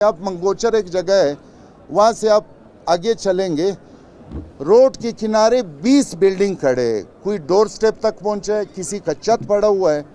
आप मंगोचर एक जगह है, वहाँ से आप आगे चलेंगे, रोड के किनारे 20 बिल्डिंग खड़े हैं। कोई डोर स्टेप तक पहुँचा है, किसी का छत पड़ा हुआ है,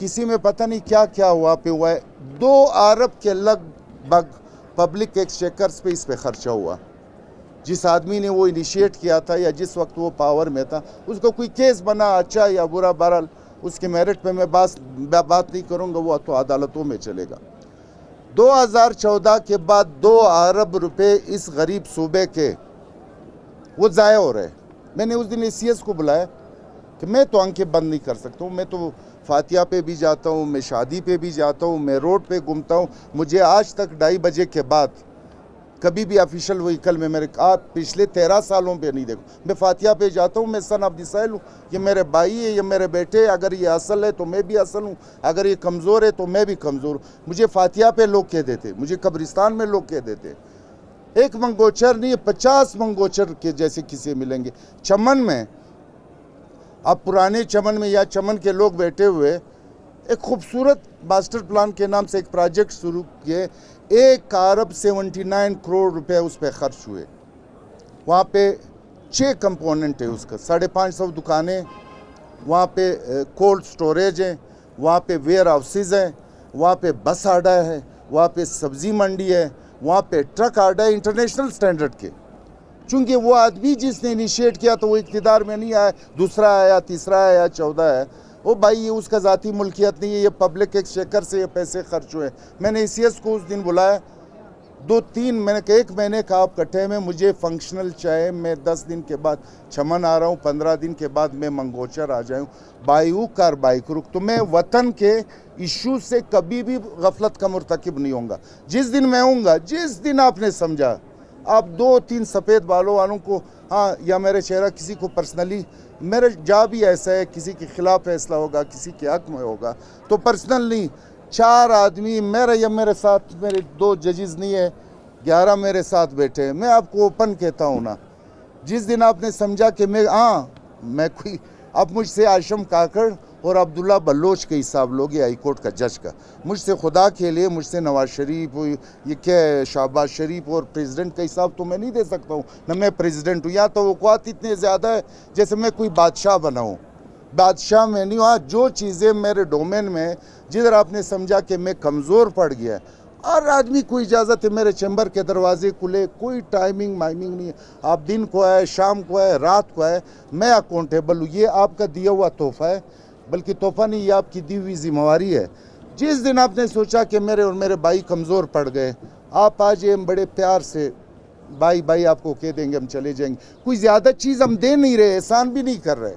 किसी में पता नहीं क्या क्या हुआ पे हुआ है। 2 अरब के लगभग पब्लिक एक्सचेकर्स पे इस पे खर्चा हुआ। जिस आदमी ने वो इनिशिएट किया था या जिस वक्त वो पावर में था, उसको कोई केस बना अच्छा या बुरा, बहरहाल उसके मेरिट पे मैं बात नहीं करूँगा, वो तो अदालतों में चलेगा। 2014 के बाद 2 अरब रुपए इस गरीब सूबे के वो ज़ाया हो रहे। मैंने उस दिन ACS को बुलाया कि मैं तो आंखें बंद नहीं कर सकता हूँ, मैं तो फातिया पे भी जाता हूँ, मैं शादी पे भी जाता हूँ, मैं रोड पे घूमता हूँ। मुझे आज तक 2:30 बजे के बाद कभी भी ऑफिशियल व्हीकल में मेरे पिछले 13 सालों पे नहीं देखो। मैं फातिया पे जाता हूँ, मैं सन ऑफ द साइल हूँ, ये मेरे भाई है, ये मेरे बेटे। अगर ये असल है तो मैं भी असल हूँ, अगर ये कमज़ोर है तो मैं भी कमज़ोर हूँ। मुझे फातिया पे लोग कह देते, मुझे कब्रिस्तान में लोग कह देते। एक मंगोचर नहीं, 50 मंगोचर के जैसे किसे मिलेंगे। चमन में, आप पुराने चमन में या चमन के लोग बैठे हुए एक खूबसूरत मास्टर प्लान के नाम से एक प्रोजेक्ट शुरू किए। 1 अरब 79 करोड़ रुपए उस पर खर्च हुए। वहाँ पे 6 कंपोनेंट है उसका, 550 दुकानें, वहाँ पे कोल्ड स्टोरेज है, वहाँ पे वेयर हाउसेज हैं, वहाँ पे बस अड्डा है, वहाँ पे सब्जी मंडी है, वहाँ पे ट्रक अड्डा है इंटरनेशनल स्टैंडर्ड के। चूँकि वो आदमी जिसने इनिशिएट किया तो वो इक़्तिदार में नहीं आया, दूसरा आया, तीसरा आया, 14 है। ओ भाई, ये उसका ज़ाती मुल्कियत नहीं है, ये पब्लिक एक्सचेकर से ये पैसे खर्च हुए। मैंने ACS को उस दिन बुलाया, 2-3 मैंने कहा, 1 महीने का आप कट्टे में मुझे फंक्शनल चाहिए। मैं 10 दिन के बाद चमन आ रहा हूँ, 15 दिन के बाद मैं मंगोचर आ जाऊँ। बाइक कार बाइक रुक, तो मैं वतन के इशू से कभी भी गफलत का मुर्तकिब नहीं होऊंगा। जिस दिन मैं हूँगा, जिस दिन आपने समझा, आप 2-3 सफ़ेद बालों वालों को, हाँ, या मेरे चेहरा किसी को पर्सनली, मेरा जा भी ऐसा है, किसी के ख़िलाफ़ फैसला होगा, किसी के हक़ में होगा, तो पर्सनल नहीं। 4 आदमी मेरा या मेरे साथ, मेरे 2 जजेस नहीं है, 11 मेरे साथ बैठे हैं। मैं आपको ओपन कहता हूँ ना, जिस दिन आपने समझा कि मैं कोई, आप मुझसे आशम काकड़ और अब्दुल्ला बलोच के हिसाब लोगे हाई कोर्ट का जज का, मुझसे खुदा के लिए, मुझसे नवाज शरीफ, ये क्या है, शहबाज शरीफ और प्रेसिडेंट का हिसाब तो मैं नहीं दे सकता हूँ ना। मैं प्रेसिडेंट हूँ, यहाँ तो औक़ात इतने ज़्यादा है जैसे मैं कोई बादशाह बनाऊँ। बादशाह में नहीं, वहाँ जो चीज़ें मेरे डोमेन में, जिधर आपने समझा कि मैं कमज़ोर पड़ गया, हर आदमी को इजाज़त है, मेरे चैम्बर के दरवाजे खुले, कोई टाइमिंग माइमिंग नहीं है। आप दिन को आए, शाम को आए, रात को आए, मैं अकाउंटेबल हूँ। ये आपका दिया हुआ तोहफ़ा है, बल्कि तोहफ़ा नहीं, ये आपकी दी हुई जिम्मेवारी है। जिस दिन आपने सोचा कि मेरे और मेरे भाई कमज़ोर पड़ गए, आप आज ये बड़े प्यार से भाई भाई आपको कह देंगे, हम चले जाएंगे। कोई ज़्यादा चीज़ हम दे नहीं रहे, एहसान भी नहीं कर रहे।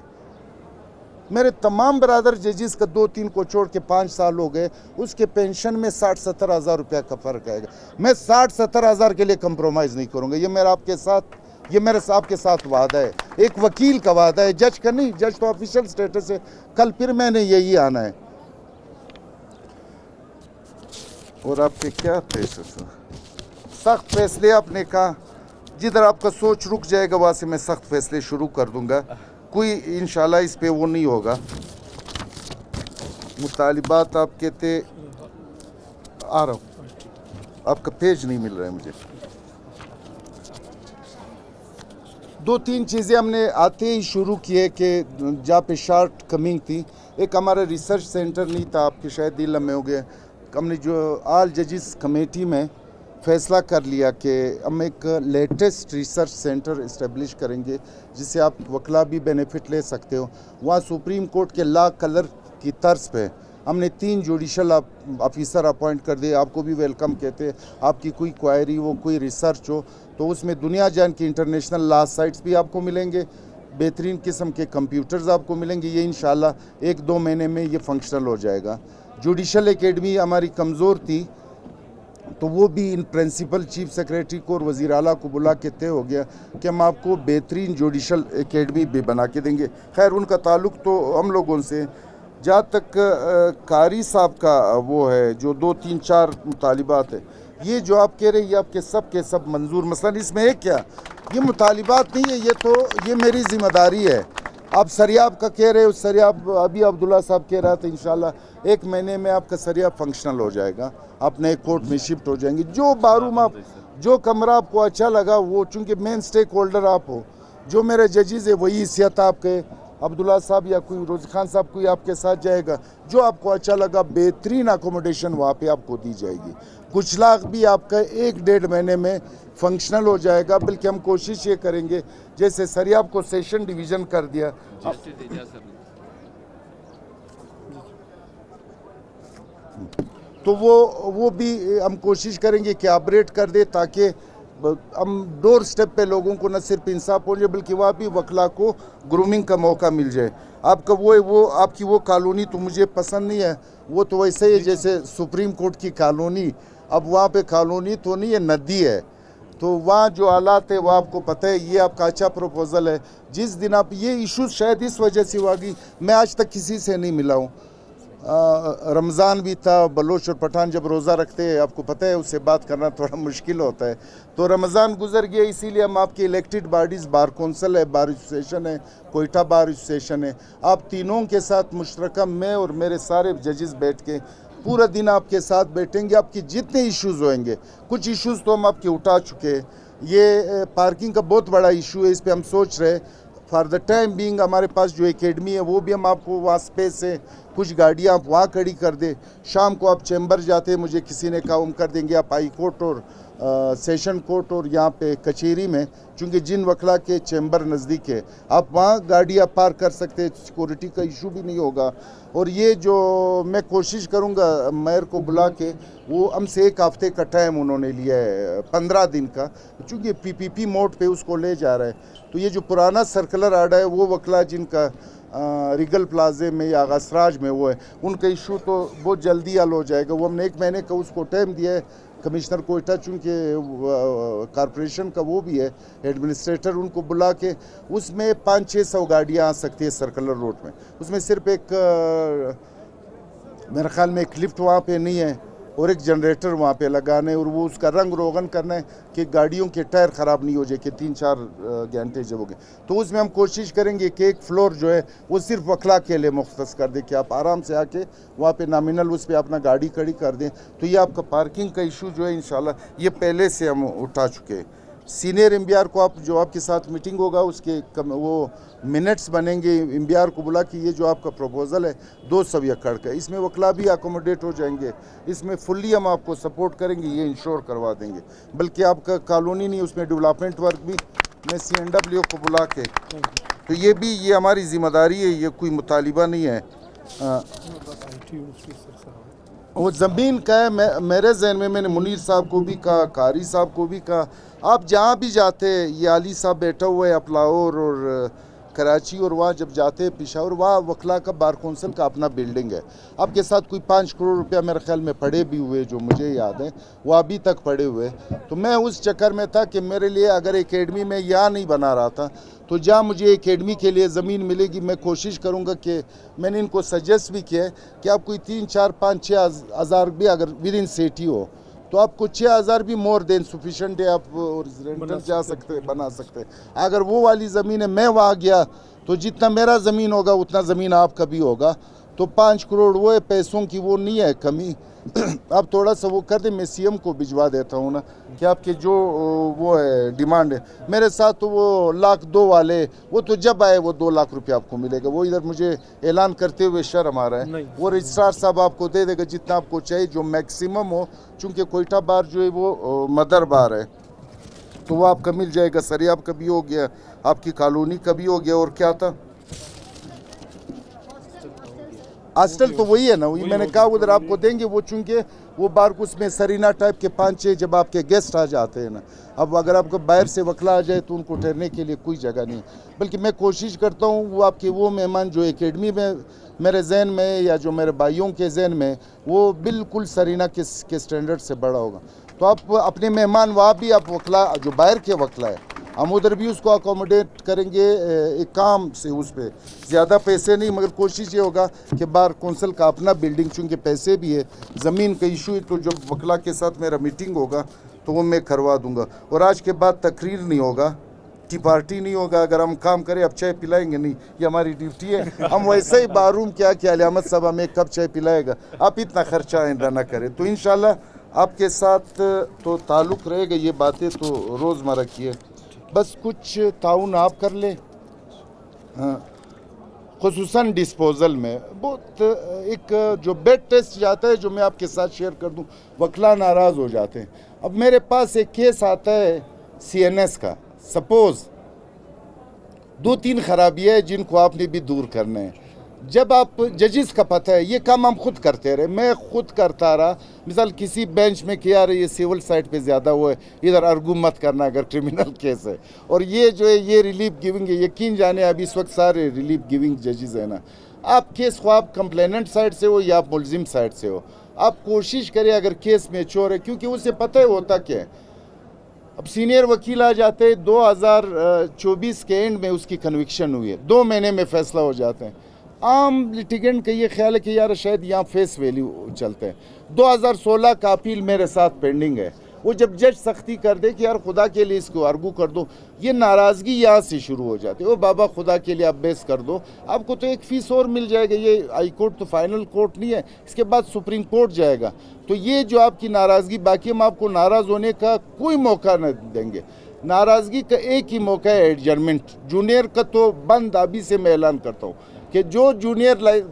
मेरे तमाम बरादर जजेस का 2-3 को छोड़ के 5 साल हो गए, उसके पेंशन में 60-70 हज़ार रुपया का फ़र्क आएगा। मैं 60-70 हज़ार के लिए कंप्रोमाइज़ नहीं करूँगा। ये मेरा आपके साथ, ये मेरे साहब के साथ वादा है, एक वकील का वादा है, जज का नहीं। जज तो ऑफिशियल स्टेटस है, कल फिर मैंने यही आना है। और आपके क्या फैसले, सख्त फैसले आपने कहा, जिधर आपका सोच रुक जाएगा वहाँ से मैं सख्त फैसले शुरू कर दूंगा। कोई इंशाल्लाह इस पे वो नहीं होगा। मुतालिबात आप कहते, आ रहा हूँ, आपका पेज नहीं मिल रहा है मुझे। 2-3 चीज़ें हमने आते ही शुरू किए कि जहाँ पे शॉर्ट कमिंग थी। एक हमारा रिसर्च सेंटर नहीं था, आपके शायद दिल में हो गया। हमने जो ऑल जजेस कमेटी में फ़ैसला कर लिया कि हम एक लेटेस्ट रिसर्च सेंटर इस्टेब्लिश करेंगे, जिससे आप वकला भी बेनिफिट ले सकते हो। वहाँ सुप्रीम कोर्ट के लॉ कलर की तर्ज पे हमने 3 जुडिशल ऑफिसर अपॉइंट कर दिए। आपको भी वेलकम कहते हैं। आपकी कोई क्वायरी हो, कोई रिसर्च हो, तो उसमें दुनिया जान की इंटरनेशनल लॉ साइट्स भी आपको मिलेंगे, बेहतरीन किस्म के कंप्यूटर्स आपको मिलेंगे। ये इंशाल्लाह 1-2 महीने में ये फंक्शनल हो जाएगा। जुडिशल एकेडमी हमारी कमज़ोर थी, तो वो भी इन प्रिंसिपल चीफ सेक्रेटरी को और वज़ीर आला को बुला के तय हो गया कि हम आपको बेहतरीन जुडिशल एकेडमी भी बना के देंगे। खैर, उनका ताल्लुक़ तो हम लोगों से, जहाँ तक कारी साहब का वो है, जो 2-3-4 मुतालिबात है, ये जो आप कह रहे हैं, ये आपके सब के सब मंजूर। मसलन इसमें है क्या, ये मुतालिबात नहीं है, ये तो ये मेरी ज़िम्मेदारी है आप सरियाब का कह रहे हो, सरियाब अभी अब्दुल्ला साहब कह रहा था इंशाल्लाह 1 महीने में आपका सरियाब फंक्शनल हो जाएगा, आप नए कोर्ट में शिफ्ट हो जाएंगे। जो बारूम आप जो कमरा आपको अच्छा लगा वो, चूँकि मेन स्टेक होल्डर आप हो, जो मेरे जजेज़ है वही हिस्सियत आपके, अब्दुल्ला साहब या कोई रोज़ खान साहब कोई आपके साथ जाएगा, जो आपको अच्छा लगा बेहतरीन अकोमोडेशन वहाँ पे आपको दी जाएगी। कुछ लाख भी आपका 1-1.5 महीने में फंक्शनल हो जाएगा। बल्कि हम कोशिश ये करेंगे, जैसे सरियाब को सेशन डिवीज़न कर दिया, तो वो भी हम कोशिश करेंगे कि अपग्रेड कर दे, ताकि हम डोर स्टेप पे लोगों को न सिर्फ इंसाफ पहुँचे बल्कि वहाँ भी वकला को ग्रूमिंग का मौका मिल जाए। आपका वो आपकी वो कॉलोनी तो मुझे पसंद नहीं है, वो तो वैसे ही जैसे सुप्रीम कोर्ट की कॉलोनी, अब वहाँ पे कॉलोनी तो नहीं है, नदी है, तो वहाँ जो हालात है वो आपको पता है। ये आपका अच्छा प्रपोज़ल है। जिस दिन आप ये इशूज़ शायद इस वजह से हुआ कि मैं आज तक किसी से नहीं मिला हूँ। रमज़ान भी था, बलोच और पठान जब रोज़ा रखते हैं आपको पता है उससे बात करना थोड़ा मुश्किल होता है, तो रमज़ान गुजर गया, इसीलिए हम आपके इलेक्टेड बॉडीज़, बार कौंसिल है, बार एसोसिएशन है, कोयटा बार एसोसिएशन है, आप तीनों के साथ मुश्तरका मैं और मेरे सारे जजेस बैठ के पूरा दिन आपके साथ बैठेंगे। आपके जितने इश्यूज़ होंगे, कुछ इश्यूज़ तो हम आपके उठा चुके हैं, ये पार्किंग का बहुत बड़ा इशू है, इस पर हम सोच रहे हैं। फॉर द टाइम बीइंग हमारे पास जो एकेडमी है वो भी हम आपको वहाँ स्पेस है, कुछ गाड़ियाँ आप वहाँ खड़ी कर दे। शाम को आप चैम्बर जाते हैं, मुझे किसी ने कहा हम कर देंगे, आप हाई कोर्ट और सेशन कोर्ट और यहाँ पे कचहरी में, चूँकि जिन वकला के चैम्बर नज़दीक है, आप वहाँ गाड़ियाँ पार्क कर सकते हैं, सिक्योरिटी का इशू भी नहीं होगा। और ये जो मैं कोशिश करूँगा मेयर को बुला के, वो हमसे 1 हफ्ते का टाइम उन्होंने लिया है, 15 दिन का, चूँकि PPP मोड पे उसको ले जा रहा है। तो ये जो पुराना सर्कुलर आर्डर है, वो वकला जिनका रिगल प्लाजे में या गसराज में वो है, उनका इशू तो बहुत जल्दी हल हो जाएगा। वो हमने 1 महीने का उसको टाइम दिया है कमिश्नर कोयटा, चूँकि कॉरपोरेशन का वो भी है एडमिनिस्ट्रेटर, उनको बुला के उसमें 500-600 गाड़ियाँ आ सकती है सर्कुलर रोड में। उसमें सिर्फ एक मेरे ख्याल में एक लिफ्ट वहाँ पे नहीं है और एक जनरेटर वहाँ पे लगाना है, और वो उसका रंग रोगन करना है कि गाड़ियों के टायर ख़राब नहीं हो जाए कि 3-4 घंटे जब हो गए। तो उसमें हम कोशिश करेंगे कि एक फ्लोर जो है वो सिर्फ वकला के लिए मुख्तस कर दे कि आप आराम से आके वहाँ पे नॉमिनल उस पर अपना गाड़ी खड़ी कर दें। तो ये आपका पार्किंग का इशू जो है इंशाल्लाह ये पहले से हम उठा चुके हैं। सीनियर एम्बियर को आप जो आपके साथ मीटिंग होगा उसके वो मिनट्स बनेंगे, एम्बियर को बुला कि ये जो आपका प्रपोज़ल है 200 एकड़ का, इसमें वकला भी अकोमोडेट हो जाएंगे, इसमें फुल्ली हम आपको सपोर्ट करेंगे, ये इंश्योर करवा देंगे। बल्कि आपका कॉलोनी नहीं, उसमें डेवलपमेंट वर्क भी मैं CNW को बुला के, तो ये हमारी ज़िम्मेदारी है, ये कोई मुतालिबा नहीं है। वो ज़मीन का है, मेरे जहन में मैंने मुनीर साहब को भी कहा, कारी साहब को भी कहा, आप जहाँ भी जाते, ये अली साहब बैठा हुआ है आप लाहौर और कराची, और वहाँ जब जाते हैं पेशावर, वहाँ वकला का बार कौंसिल का अपना बिल्डिंग है। आपके साथ कोई 5 करोड़ रुपया मेरे ख्याल में पड़े भी हुए, जो मुझे याद है वो अभी तक पड़े हुए। तो मैं उस चक्कर में था कि मेरे लिए अगर एकेडमी में यहाँ नहीं बना रहा था, तो जहाँ मुझे एकेडमी के लिए ज़मीन मिलेगी मैं कोशिश करूँगा कि, मैंने इनको सजेस्ट भी किया है कि आप कोई 3-4-5-6 हज़ार भी अगर विद इन सिटी हो तो आपको 6,000 भी मोर देन सफिशेंट है, आप रेंटल जा सकते हैं, बना सकते हैं। अगर वो वाली ज़मीन है, मैं वहाँ गया तो जितना मेरा ज़मीन होगा उतना ज़मीन आपका भी होगा। तो 5 करोड़ वो है, पैसों की वो नहीं है कमी। आप थोड़ा सा वो कर दें, मैं CM को भिजवा देता हूँ ना कि आपके जो वो है डिमांड है मेरे साथ, तो वो 1,02,000 वाले वो तो जब आए वो 2 लाख रुपये आपको मिलेगा। वो इधर मुझे ऐलान करते हुए शर्म आ रहा है, वो रजिस्ट्रार साहब आपको दे देगा जितना आपको चाहिए, जो मैक्सिमम हो, चूँकि कोयटा बार जो है वो मदर बार है, तो वो आपका मिल जाएगा। सरियाब का भी हो गया, आपकी कॉलोनी का भी हो गया, और क्या था हॉस्टल, तो वही है ना, वही मैंने कहा उधर आपको देंगे। वो चूँकि वो बार उसमें सरीना टाइप के 5-6 जब आपके गेस्ट आ जाते हैं ना, अब अगर आपको बाहर से वकला आ जाए तो उनको ठहरने के लिए कोई जगह नहीं। बल्कि मैं कोशिश करता हूँ वो आपके वो मेहमान जो एकेडमी में मेरे जहन में या जो मेरे भाइयों के जहन में, वो बिल्कुल सरीना के स्टैंडर्ड से बड़ा होगा। तो आप अपने मेहमान वहाँ भी आप वकला जो बाहर के वकला है, हम उधर भी उसको अकोमोडेट करेंगे एक काम से, उस पर ज़्यादा पैसे नहीं, मगर कोशिश ये होगा कि बार कौंसिल का अपना बिल्डिंग, चूँकि पैसे भी है, ज़मीन का इशू है, तो जब वकला के साथ मेरा मीटिंग होगा तो वो मैं करवा दूंगा। और आज के बाद तकरीर नहीं होगा, टी पार्टी नहीं होगा। अगर हम काम करें, अब चाय पिलाएंगे नहीं, ये हमारी ड्यूटी है। हम वैसे ही बारूम क्या कि अलियामत साहब हमें कब चाय पिलाएगा, आप इतना खर्चा आइंदा ना करें। तो इंशाल्लाह आपके साथ तो ताल्लुक़ रहेगा, ये बातें तो रोज़मर्रा की है। बस कुछ ताउन आप कर ले, हाँ, खुसूसन डिस्पोज़ल में बहुत एक जो बेड टेस्ट जाता है, जो मैं आपके साथ शेयर कर दूं, वकला नाराज़ हो जाते हैं। अब मेरे पास एक केस आता है CNS का, सपोज़ 2-3 खराबियाँ हैं जिनको आपने भी दूर करना है। जब आप जजिस का पता है, ये काम हम खुद करते रहे, मैं खुद करता रहा। मिसाल किसी बेंच में किया रही, ये सिविल साइड पे ज़्यादा हुआ है, इधर अर्गू मत करना अगर क्रिमिनल केस है। और ये जो है ये रिलीफ गिविंग है, यकीन जाने अब इस वक्त सारे रिलीफ गिविंग जजेस हैं ना। आप केस ख्वाह आप कंप्लेनेंट साइड से हो या आप मुलजिम साइड से हो, आप कोशिश करें अगर केस मैच्योर है, क्योंकि उसे पता है होता क्या है। अब सीनियर वकील आ जाते हैं, 2024 के एंड में उसकी कन्विक्शन हुई है, 2 महीने में फैसला हो जाते हैं। आम लिटिगेंट का ये ख्याल है कि यार शायद यहाँ फेस वैल्यू चलते हैं। 2016 का अपील मेरे साथ पेंडिंग है। वो जब जज सख्ती कर दे कि यार खुदा के लिए इसको आर्गू कर दो, ये नाराज़गी यहाँ से शुरू हो जाती है। ओ बाबा खुदा के लिए आप बेस कर दो, आपको तो एक फ़ीस और मिल जाएगा। ये हाई कोर्ट तो फाइनल कोर्ट नहीं है, इसके बाद सुप्रीम कोर्ट जाएगा। तो ये जो आपकी नाराज़गी, बाकी हम आपको नाराज़ होने का कोई मौका न देंगे। नाराज़गी का एक ही मौका है एडजर्नमेंट। जूनियर का तो बंद अभी से मैं ऐलान करता हूँ कि जो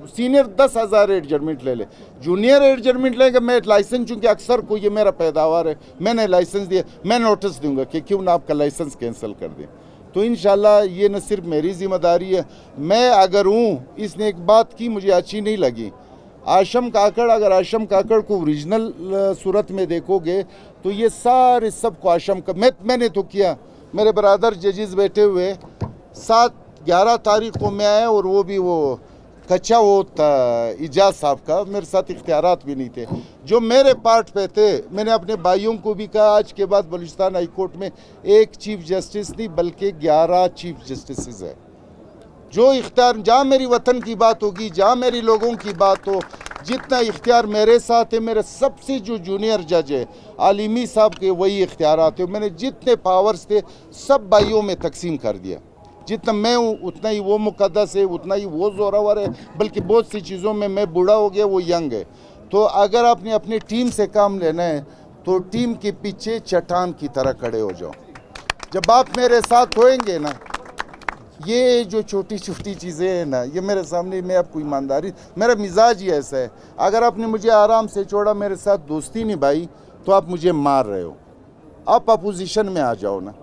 सीनियर 10,000 एडजर्नमेंट ले ले, जूनियर एडजर्नमेंट लेगा, मैं लाइसेंस, चूँकि अक्सर को ये मेरा पैदावार है, मैंने लाइसेंस दिया, मैं नोटिस दूंगा कि क्यों ना आपका लाइसेंस कैंसिल कर दें। तो इंशाल्लाह ये न सिर्फ मेरी ज़िम्मेदारी है, मैं अगर हूँ, इसने एक बात की मुझे अच्छी नहीं लगी, आशम काकड़, अगर आशम काकड़ को ओरिजिनल सूरत में देखोगे तो ये सारे सबको आशम का मैंने तो किया। मेरे बरादर जजेस बैठे हुए 7-11 तारीख को मैं आया, और वो भी वो कच्चा वो था इजाज़ साहब का, मेरे साथ इख्तियारात भी नहीं थे जो मेरे पार्ट पे थे। मैंने अपने भाइयों को भी कहा, आज के बाद बलूचिस्तान हाई कोर्ट में एक चीफ जस्टिस नहीं बल्कि 11 चीफ जस्टिस है। जो इख्तियार, जहाँ मेरी वतन की बात होगी, जहाँ मेरी लोगों की बात हो, जितना इख्तियार मेरे साथ है, मेरे सबसे जो जूनियर जज है आलिमी साहब के वही इख्तियारात है। मैंने जितने पावर्स थे सब भाइयों में तकसीम कर दिया। जितना मैं हूँ उतना ही वो मुकद्दस है, उतना ही वो ज़ोरावर है, बल्कि बहुत सी चीज़ों में मैं बूढ़ा हो गया, वो यंग है। तो अगर आपने अपनी टीम से काम लेना है तो टीम के पीछे चट्टान की तरह खड़े हो जाओ। जब आप मेरे साथ होएंगे ना, ये जो छोटी छोटी चीज़ें हैं ना, ये मेरे सामने, मैं आपको ईमानदारी, मेरा मिजाज ही ऐसा है। अगर आपने मुझे आराम से छोड़ा, मेरे साथ दोस्ती निभाई, तो आप मुझे मार रहे हो। आप अपोजिशन में आ जाओ ना,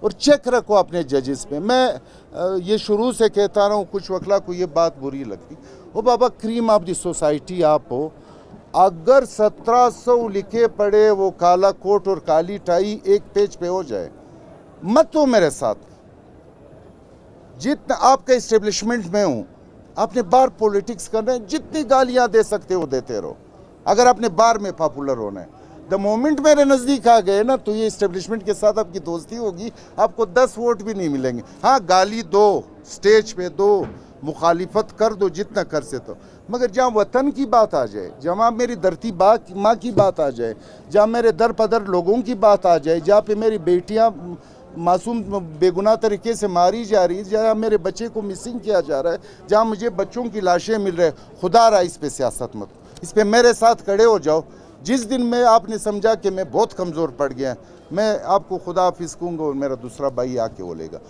और चेक रखो अपने जजेस पे। मैं ये शुरू से कहता रहा हूँ, कुछ वकला को ये बात बुरी लगती, वो बाबा क्रीम ऑफ द सोसाइटी आप हो। अगर 1700 लिखे पड़े वो काला कोट और काली टाई एक पेज पे हो जाए, मत हो मेरे साथ। जितना आपका इस्टेब्लिशमेंट में हूँ, आपने बार पॉलिटिक्स करना है, जितनी गालियाँ दे सकते हो देते रहो, अगर आपने बार में पॉपुलर होना है। द मोमेंट मेरे नज़दीक आ गए ना, तो ये इस्टेब्लिशमेंट के साथ आपकी दोस्ती होगी, आपको 10 वोट भी नहीं मिलेंगे। हाँ, गाली दो, स्टेज पे दो, मुखालिफत कर दो जितना कर से, तो मगर जहाँ वतन की बात आ जाए, जहाँ मेरी धरती माँ की बात आ जाए, जहाँ मेरे दर पदर लोगों की बात आ जाए, जहाँ पे मेरी बेटियाँ मासूम बेगुनाह तरीके से मारी जा रही है, जहाँ मेरे बच्चे को मिसिंग किया जा रहा है, जहाँ मुझे बच्चों की लाशें मिल रहे हैं, खुदा रहा इस पे सियासत मत, इस पे मेरे साथ खड़े हो जाओ। जिस दिन में आपने समझा कि मैं बहुत कमज़ोर पड़ गया, मैं आपको खुदा हाफिज़ कहूँगा और मेरा दूसरा भाई आके बोलेगा।